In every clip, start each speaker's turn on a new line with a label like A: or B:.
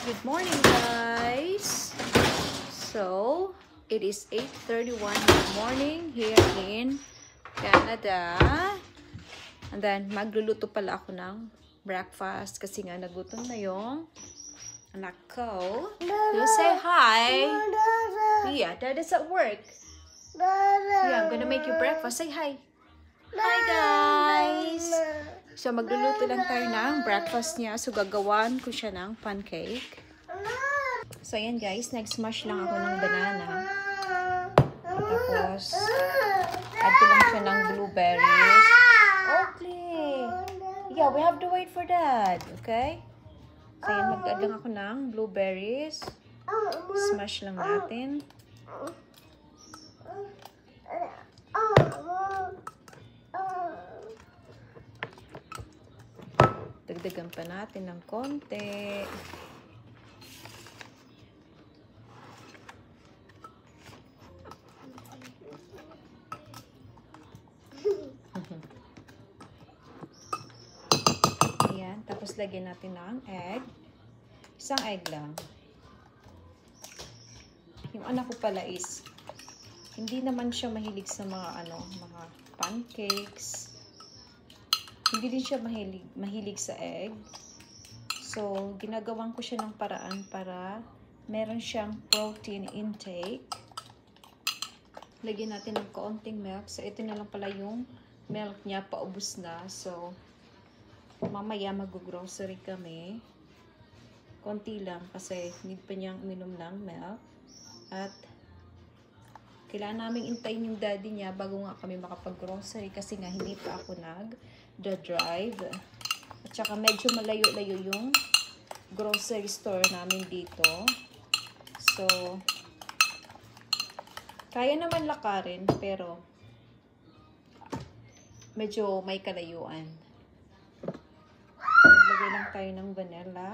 A: Good morning, guys. So, it is 8:31 in the morning here in Canada. And then, magluluto pala ako ng breakfast kasi nga nagutom na yung anak ko. You say hi. Yeah, Dad is at work. Yeah, I'm gonna make you breakfast. Say hi. Hi, guys. So, magluluto lang tayo ng breakfast niya. So, gagawan ko siya ng pancake. So, ayan guys. Nag-smash lang ako ng banana. Tapos, add ko lang siya ng blueberries. Okay. Yeah, we have to wait for that. Okay? So, ayan. Mag-add lang ako ng blueberries. Smash lang natin. Dagdagan pa natin ng konti. Ayan. Tapos lagyan natin ng egg. Isang egg lang. Yung anak ko pala is hindi naman siya mahilig sa mga mga pancakes. Hindi din siya mahilig sa egg. So, ginagawan ko siya ng paraan para meron siyang protein intake. Lagyan natin ng kaunting milk. So, ito na lang pala yung milk niya. Paubos na. So, mamaya mag-grocery kami. Konti lang kasi need pa niyang uminom ng milk. At kailangan namin intayin yung daddy niya bago nga kami makapag-grocery kasi nga hindi pa ako nag-drive. At saka medyo malayo-layo yung grocery store namin dito. So, kaya naman lakarin pero medyo may kalayuan. Maglagay lang tayo ng vanilla.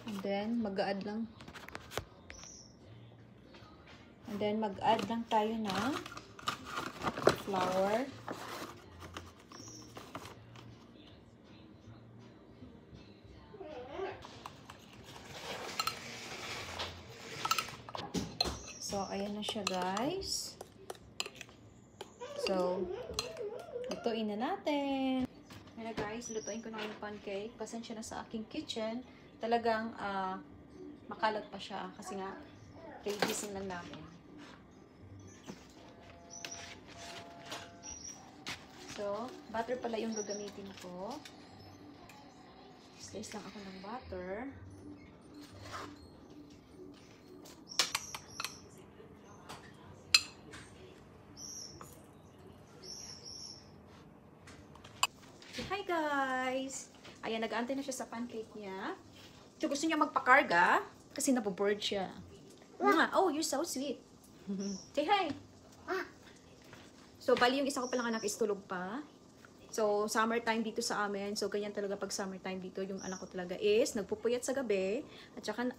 A: And then, mag-add lang tayo ng flour. So, ayan na siya, guys. So, lutuin na natin. Ayan na, guys. Lutuin ko na yung pancake. Pasensya na sa aking kitchen. Talagang makalat pa siya kasi nga kaibisin lang namin. So, butter pala yung gagamitin ko. Slice lang ako ng butter. Hi guys! Ayan, nag-aantay na siya sa pancake niya. So, gusto niya magpakarga kasi naboboard siya. Oh, you're so sweet. Say hi. So, bali yung isa ko palang anak is tulog pa. So, summertime dito sa amin. So, ganyan talaga pag summertime dito, yung anak ko talaga is nagpupuyat sa gabi. At saka,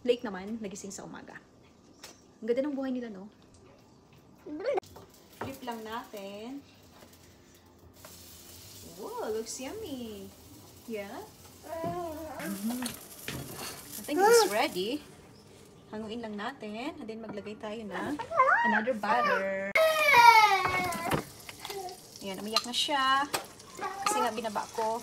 A: late naman, nagising sa umaga. Ang ganda ng buhay nila, no? Flip lang natin. Wow, looks yummy. Yeah? I think it's ready. Hanguin lang natin. And then maglagay tayo na another butter. Ayan, umiyak na siya. Kasi nga binaba ko.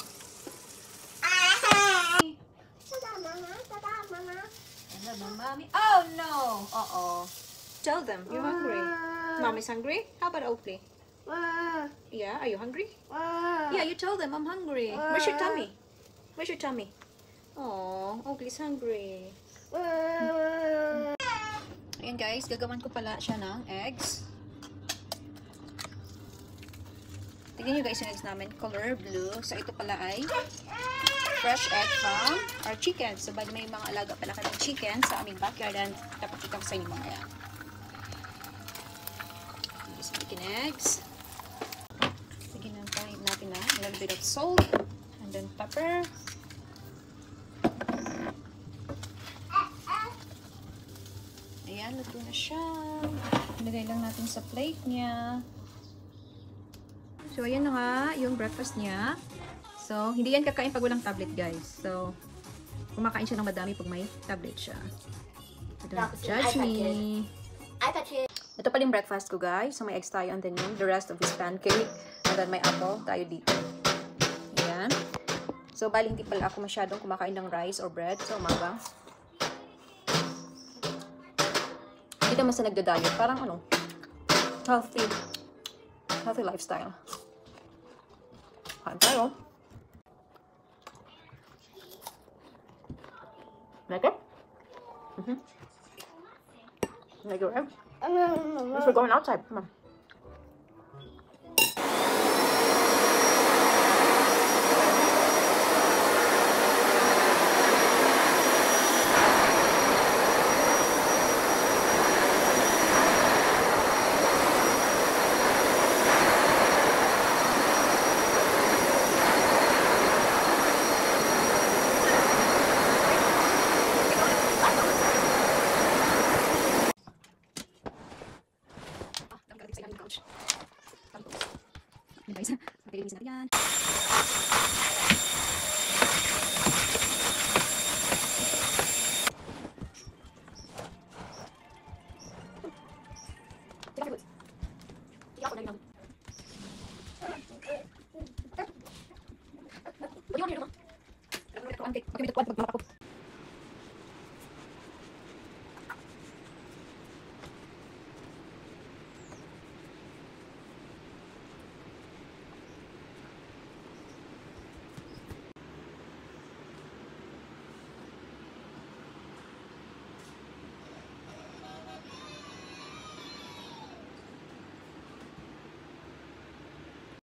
A: Hello, mommy. Oh no! Uh-oh. Tell them, you're hungry. Mommy's hungry? How about Oakley? Yeah, are you hungry? Yeah, you tell them I'm hungry. Where's your tummy? Where's your tummy? Oh, Oakley's hungry. Ayan guys, gagawan ko pala siya ng eggs. Tignan nyo guys yung eggs namin, color blue. So ito pala ay fresh egg from our chicken. So bali may mga alaga pala kami chicken sa aming backyard and tapakita ko sa inyo mga yan. Just making eggs. Lagyan natin na a little bit of salt and then pepper. Ayan, luto na siya. Ilagay lang natin sa plate niya. So, ayan na nga yung breakfast niya. So, hindi yan kakain pag walang tablet, guys. So, kumakain siya ng madami pag may tablet siya. So, don't judge me. Ito pala yung breakfast ko, guys. So, may eggs tayo and then yung the rest of this pancake. And then may apple tayo dito. Ayan. So, bali hindi pala ako masyadong kumakain ng rice or bread sa umaga. Hindi naman sa nagda-diet. Parang ano, healthy lifestyle. Kain tayo. Like it? Like your egg? Yes, we're going outside. Come on. Guys, napilinis natin yan.